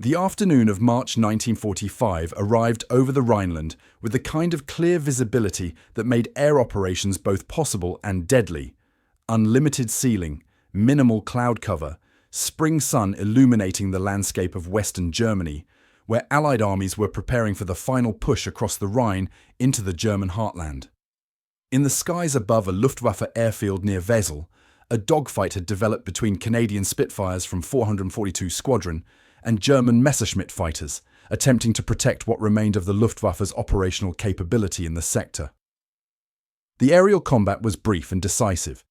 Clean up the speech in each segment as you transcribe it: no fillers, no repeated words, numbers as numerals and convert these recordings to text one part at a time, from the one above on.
The afternoon of March 1945 arrived over the Rhineland with the kind of clear visibility that made air operations both possible and deadly. Unlimited ceiling, minimal cloud cover, spring sun illuminating the landscape of Western Germany, where Allied armies were preparing for the final push across the Rhine into the German heartland. In the skies above a Luftwaffe airfield near Wesel, a dogfight had developed between Canadian Spitfires from 442 Squadron and German Messerschmitt fighters, attempting to protect what remained of the Luftwaffe's operational capability in the sector. The aerial combat was brief and decisive.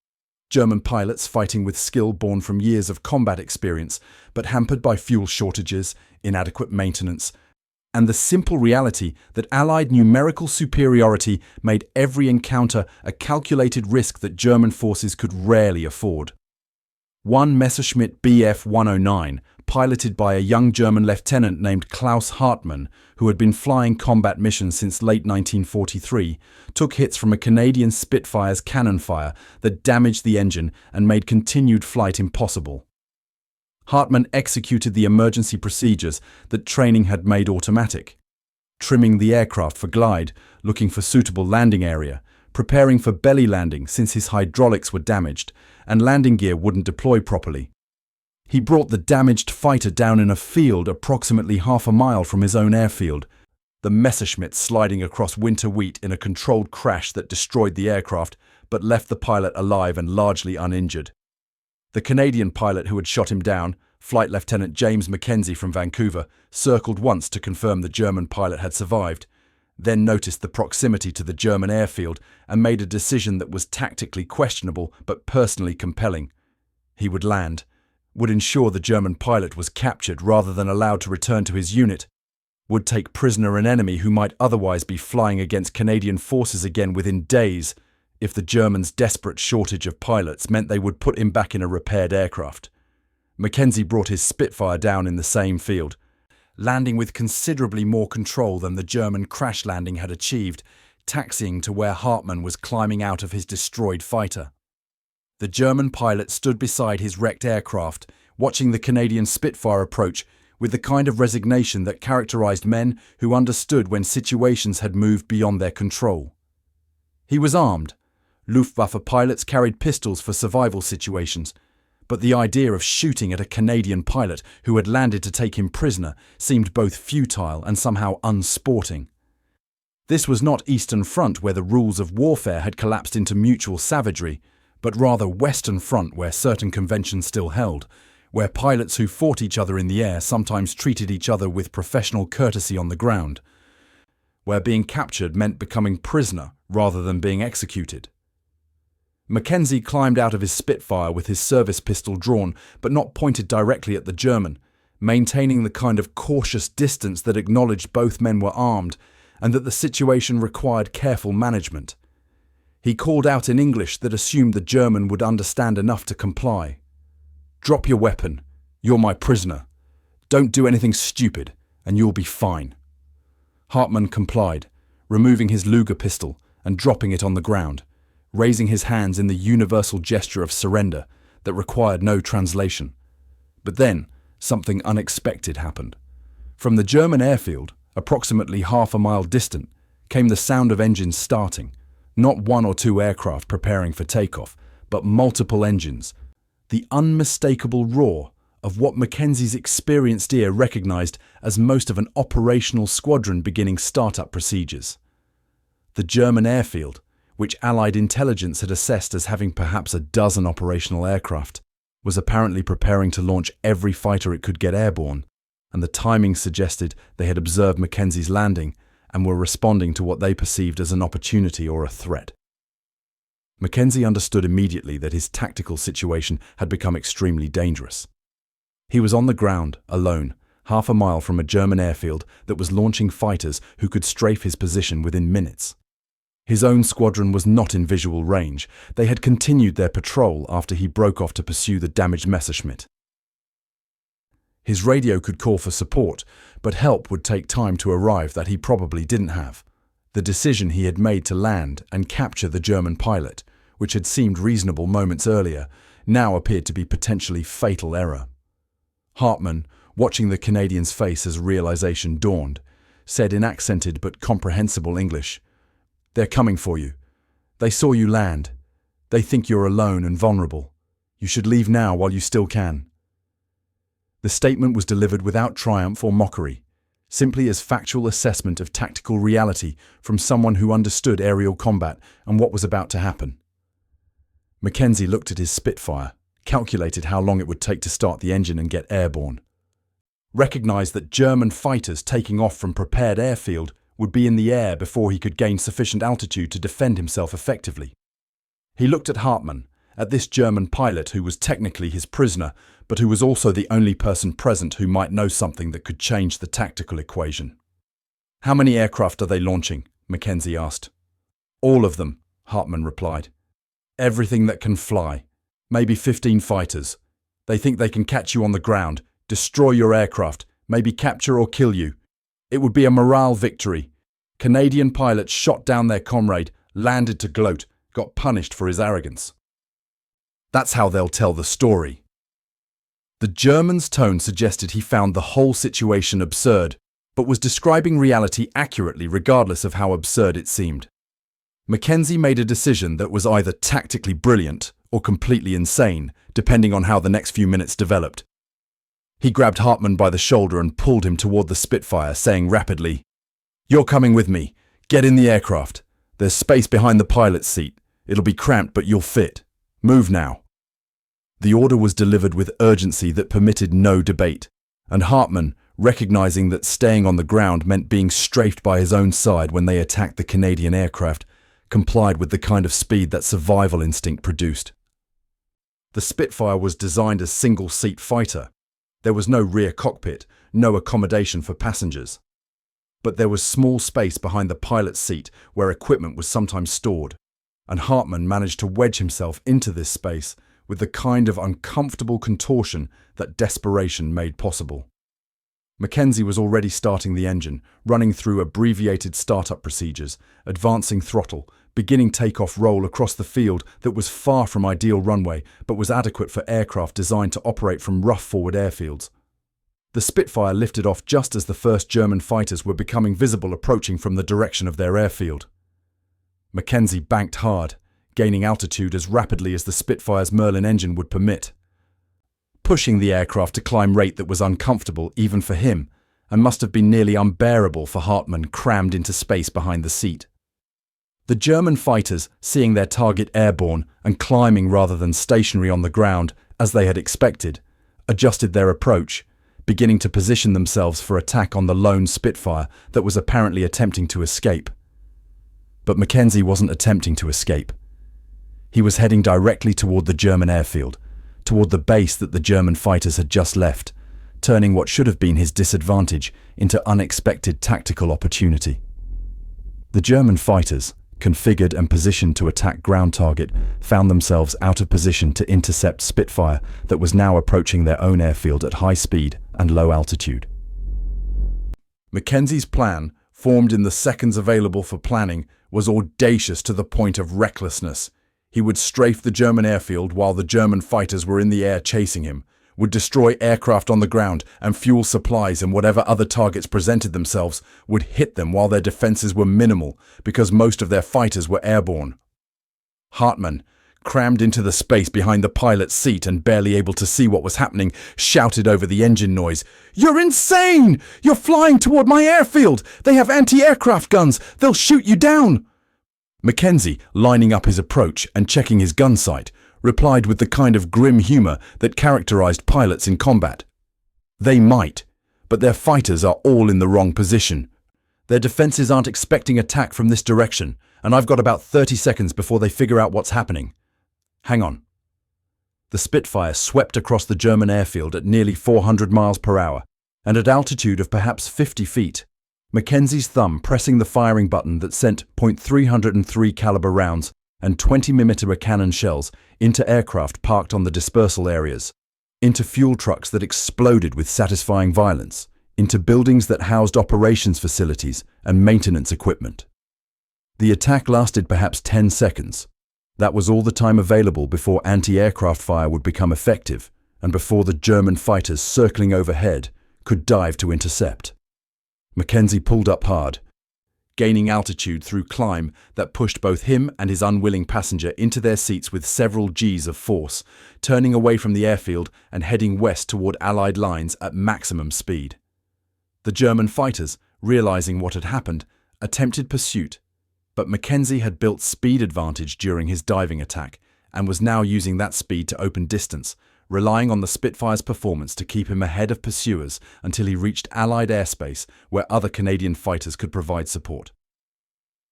German pilots fighting with skill born from years of combat experience, but hampered by fuel shortages, inadequate maintenance, and the simple reality that Allied numerical superiority made every encounter a calculated risk that German forces could rarely afford. One Messerschmitt Bf 109, piloted by a young German lieutenant named Klaus Hartmann, who had been flying combat missions since late 1943, took hits from a Canadian Spitfire's cannon fire that damaged the engine and made continued flight impossible. Hartmann executed the emergency procedures that training had made automatic, trimming the aircraft for glide, looking for suitable landing area, preparing for belly landing since his hydraulics were damaged and landing gear wouldn't deploy properly. He brought the damaged fighter down in a field approximately half a mile from his own airfield, the Messerschmitt sliding across winter wheat in a controlled crash that destroyed the aircraft but left the pilot alive and largely uninjured. The Canadian pilot who had shot him down, Flight Lieutenant James Mackenzie from Vancouver, circled once to confirm the German pilot had survived, then noticed the proximity to the German airfield and made a decision that was tactically questionable but personally compelling. He would land, would ensure the German pilot was captured rather than allowed to return to his unit, would take prisoner an enemy who might otherwise be flying against Canadian forces again within days if the Germans' desperate shortage of pilots meant they would put him back in a repaired aircraft. Mackenzie brought his Spitfire down in the same field, landing with considerably more control than the German crash landing had achieved, taxiing to where Hartmann was climbing out of his destroyed fighter. The German pilot stood beside his wrecked aircraft, watching the Canadian Spitfire approach with the kind of resignation that characterized men who understood when situations had moved beyond their control. He was armed. Luftwaffe pilots carried pistols for survival situations, but the idea of shooting at a Canadian pilot who had landed to take him prisoner seemed both futile and somehow unsporting. This was not Eastern Front where the rules of warfare had collapsed into mutual savagery, but rather Western Front where certain conventions still held, where pilots who fought each other in the air sometimes treated each other with professional courtesy on the ground, where being captured meant becoming prisoner rather than being executed. Mackenzie climbed out of his Spitfire with his service pistol drawn but not pointed directly at the German, maintaining the kind of cautious distance that acknowledged both men were armed and that the situation required careful management. He called out in English that assumed the German would understand enough to comply. "Drop your weapon. You're my prisoner. Don't do anything stupid, and you'll be fine." Hartmann complied, removing his Luger pistol and dropping it on the ground, raising his hands in the universal gesture of surrender that required no translation. But then, something unexpected happened. From the German airfield, approximately half a mile distant, came the sound of engines starting, not one or two aircraft preparing for takeoff, but multiple engines, the unmistakable roar of what Mackenzie's experienced ear recognized as most of an operational squadron beginning startup procedures. The German airfield, which Allied intelligence had assessed as having perhaps a dozen operational aircraft, was apparently preparing to launch every fighter it could get airborne, and the timing suggested they had observed Mackenzie's landing and were responding to what they perceived as an opportunity or a threat. Mackenzie understood immediately that his tactical situation had become extremely dangerous. He was on the ground, alone, half a mile from a German airfield that was launching fighters who could strafe his position within minutes. His own squadron was not in visual range. They had continued their patrol after he broke off to pursue the damaged Messerschmitt. His radio could call for support, but help would take time to arrive that he probably didn't have. The decision he had made to land and capture the German pilot, which had seemed reasonable moments earlier, now appeared to be potentially fatal error. Hartmann, watching the Canadian's face as realization dawned, said in accented but comprehensible English, "They're coming for you. They saw you land. They think you're alone and vulnerable. You should leave now while you still can." The statement was delivered without triumph or mockery, simply as factual assessment of tactical reality from someone who understood aerial combat and what was about to happen. Mackenzie looked at his Spitfire, calculated how long it would take to start the engine and get airborne. Recognized that German fighters taking off from prepared airfield would be in the air before he could gain sufficient altitude to defend himself effectively. He looked at Hartmann, at this German pilot who was technically his prisoner, but who was also the only person present who might know something that could change the tactical equation. "How many aircraft are they launching?" Mackenzie asked. "All of them," Hartmann replied. "Everything that can fly. Maybe 15 fighters. They think they can catch you on the ground, destroy your aircraft, maybe capture or kill you. It would be a morale victory. Canadian pilots shot down their comrade, landed to gloat, got punished for his arrogance. That's how they'll tell the story." The German's tone suggested he found the whole situation absurd, but was describing reality accurately regardless of how absurd it seemed. Mackenzie made a decision that was either tactically brilliant or completely insane, depending on how the next few minutes developed. He grabbed Hartmann by the shoulder and pulled him toward the Spitfire, saying rapidly, "You're coming with me. Get in the aircraft. There's space behind the pilot's seat. It'll be cramped, but you'll fit. Move now." The order was delivered with urgency that permitted no debate, and Hartmann, recognizing that staying on the ground meant being strafed by his own side when they attacked the Canadian aircraft, complied with the kind of speed that survival instinct produced. The Spitfire was designed as single-seat fighter. There was no rear cockpit, no accommodation for passengers. But there was small space behind the pilot's seat where equipment was sometimes stored, and Hartmann managed to wedge himself into this space with the kind of uncomfortable contortion that desperation made possible. Mackenzie was already starting the engine, running through abbreviated startup procedures, advancing throttle, beginning takeoff roll across the field that was far from ideal runway but was adequate for aircraft designed to operate from rough forward airfields. The Spitfire lifted off just as the first German fighters were becoming visible approaching from the direction of their airfield. Mackenzie banked hard, gaining altitude as rapidly as the Spitfire's Merlin engine would permit, pushing the aircraft to climb rate that was uncomfortable even for him and must have been nearly unbearable for Hartmann crammed into space behind the seat. The German fighters, seeing their target airborne and climbing rather than stationary on the ground, as they had expected, adjusted their approach, beginning to position themselves for attack on the lone Spitfire that was apparently attempting to escape. But Mackenzie wasn't attempting to escape. He was heading directly toward the German airfield, toward the base that the German fighters had just left, turning what should have been his disadvantage into unexpected tactical opportunity. The German fighters, configured and positioned to attack ground target, found themselves out of position to intercept Spitfire that was now approaching their own airfield at high speed and low altitude. Mackenzie's plan, formed in the seconds available for planning, was audacious to the point of recklessness. He would strafe the German airfield while the German fighters were in the air chasing him, would destroy aircraft on the ground and fuel supplies, and whatever other targets presented themselves would hit them while their defenses were minimal because most of their fighters were airborne. Hartmann, crammed into the space behind the pilot's seat and barely able to see what was happening, shouted over the engine noise, "You're insane! You're flying toward my airfield! They have anti-aircraft guns! They'll shoot you down!" Mackenzie, lining up his approach and checking his gun sight, replied with the kind of grim humor that characterized pilots in combat. "They might, but their fighters are all in the wrong position. Their defenses aren't expecting attack from this direction, and I've got about 30 seconds before they figure out what's happening. Hang on." The Spitfire swept across the German airfield at nearly 400 miles per hour, and at altitude of perhaps 50 feet. Mackenzie's thumb pressing the firing button that sent .303 caliber rounds and 20mm cannon shells into aircraft parked on the dispersal areas, into fuel trucks that exploded with satisfying violence, into buildings that housed operations facilities and maintenance equipment. The attack lasted perhaps 10 seconds. That was all the time available before anti-aircraft fire would become effective and before the German fighters circling overhead could dive to intercept. Mackenzie pulled up hard, gaining altitude through climb that pushed both him and his unwilling passenger into their seats with several Gs of force, turning away from the airfield and heading west toward Allied lines at maximum speed. The German fighters, realizing what had happened, attempted pursuit, but Mackenzie had built speed advantage during his diving attack and was now using that speed to open distance, relying on the Spitfire's performance to keep him ahead of pursuers until he reached Allied airspace where other Canadian fighters could provide support.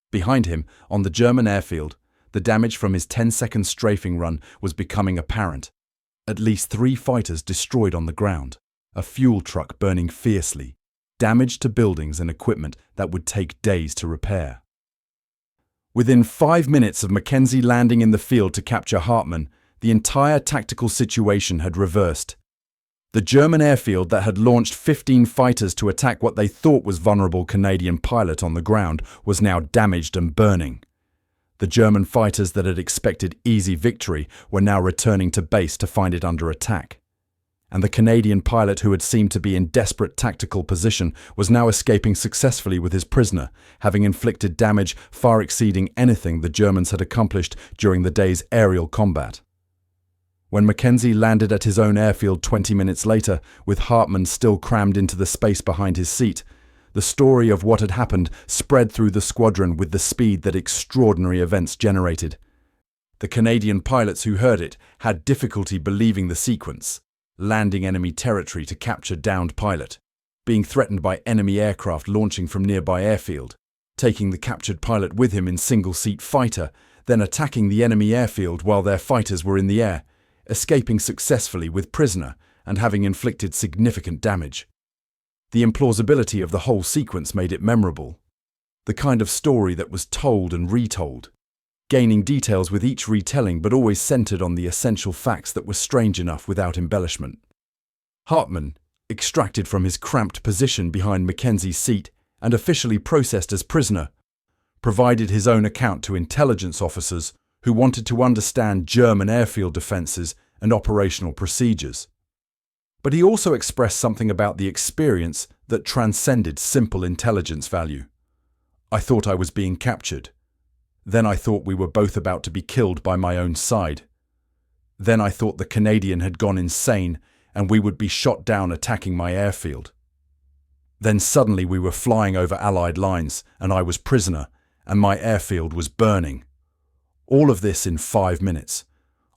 Behind him, on the German airfield, the damage from his 10-second strafing run was becoming apparent. At least 3 fighters destroyed on the ground, a fuel truck burning fiercely, damage to buildings and equipment that would take days to repair. Within 5 minutes of Mackenzie landing in the field to capture Hartmann, the entire tactical situation had reversed. The German airfield that had launched 15 fighters to attack what they thought was vulnerable Canadian pilot on the ground was now damaged and burning. The German fighters that had expected easy victory were now returning to base to find it under attack. And the Canadian pilot who had seemed to be in desperate tactical position was now escaping successfully with his prisoner, having inflicted damage far exceeding anything the Germans had accomplished during the day's aerial combat. When Mackenzie landed at his own airfield 20 minutes later, with Hartmann still crammed into the space behind his seat, the story of what had happened spread through the squadron with the speed that extraordinary events generated. The Canadian pilots who heard it had difficulty believing the sequence: landing enemy territory to capture downed pilot, being threatened by enemy aircraft launching from nearby airfield, taking the captured pilot with him in single-seat fighter, then attacking the enemy airfield while their fighters were in the air, escaping successfully with prisoner and having inflicted significant damage. The implausibility of the whole sequence made it memorable. The kind of story that was told and retold, gaining details with each retelling but always centered on the essential facts that were strange enough without embellishment. Hartmann, extracted from his cramped position behind Mackenzie's seat and officially processed as prisoner, provided his own account to intelligence officers who wanted to understand German airfield defenses and operational procedures. But he also expressed something about the experience that transcended simple intelligence value. I thought I was being captured. Then I thought we were both about to be killed by my own side. Then I thought the Canadian had gone insane and we would be shot down attacking my airfield. Then suddenly we were flying over Allied lines and I was prisoner and my airfield was burning. All of this in 5 minutes.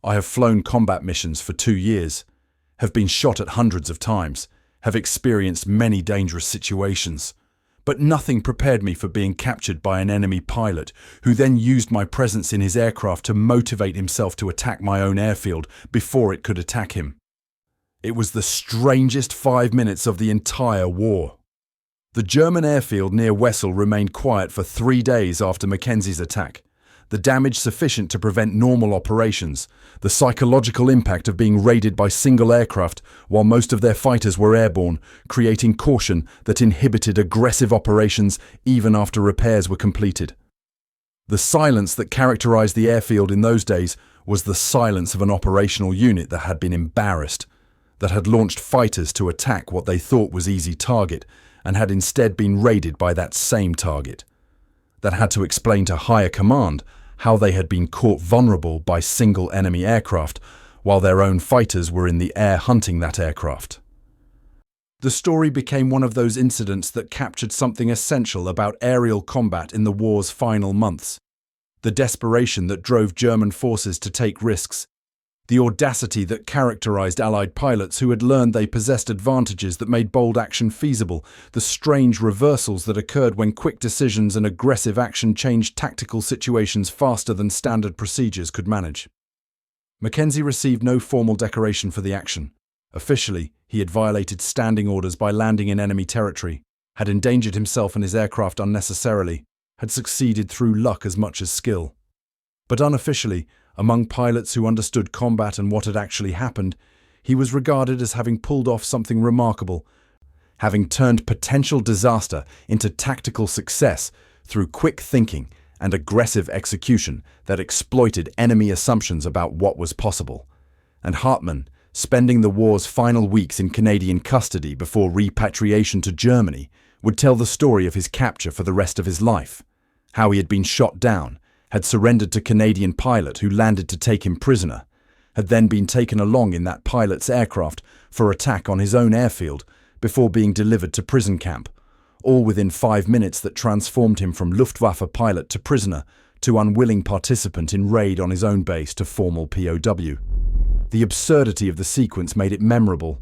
I have flown combat missions for 2 years, have been shot at hundreds of times, have experienced many dangerous situations, but nothing prepared me for being captured by an enemy pilot who then used my presence in his aircraft to motivate himself to attack my own airfield before it could attack him. It was the strangest 5 minutes of the entire war. The German airfield near Wesel remained quiet for 3 days after Mackenzie's attack. The damage sufficient to prevent normal operations, the psychological impact of being raided by single aircraft while most of their fighters were airborne, creating caution that inhibited aggressive operations even after repairs were completed. The silence that characterized the airfield in those days was the silence of an operational unit that had been embarrassed, that had launched fighters to attack what they thought was easy target and had instead been raided by that same target, that had to explain to higher command how they had been caught vulnerable by single enemy aircraft while their own fighters were in the air hunting that aircraft. The story became one of those incidents that captured something essential about aerial combat in the war's final months. The desperation that drove German forces to take risks, the audacity that characterized Allied pilots who had learned they possessed advantages that made bold action feasible, the strange reversals that occurred when quick decisions and aggressive action changed tactical situations faster than standard procedures could manage. Mackenzie received no formal decoration for the action. Officially, he had violated standing orders by landing in enemy territory, had endangered himself and his aircraft unnecessarily, had succeeded through luck as much as skill. But unofficially, among pilots who understood combat and what had actually happened, he was regarded as having pulled off something remarkable, having turned potential disaster into tactical success through quick thinking and aggressive execution that exploited enemy assumptions about what was possible. And Hartmann, spending the war's final weeks in Canadian custody before repatriation to Germany, would tell the story of his capture for the rest of his life. How he had been shot down, had surrendered to Canadian pilot who landed to take him prisoner, had then been taken along in that pilot's aircraft for attack on his own airfield before being delivered to prison camp, all within 5 minutes that transformed him from Luftwaffe pilot to prisoner to unwilling participant in raid on his own base to formal POW. The absurdity of the sequence made it memorable.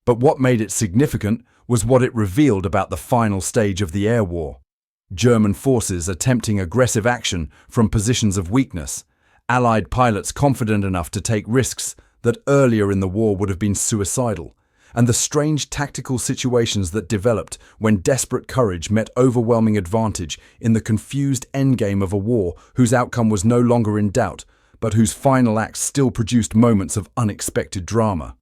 But what made it significant was what it revealed about the final stage of the air war. German forces attempting aggressive action from positions of weakness, Allied pilots confident enough to take risks that earlier in the war would have been suicidal, and the strange tactical situations that developed when desperate courage met overwhelming advantage in the confused endgame of a war whose outcome was no longer in doubt, but whose final acts still produced moments of unexpected drama.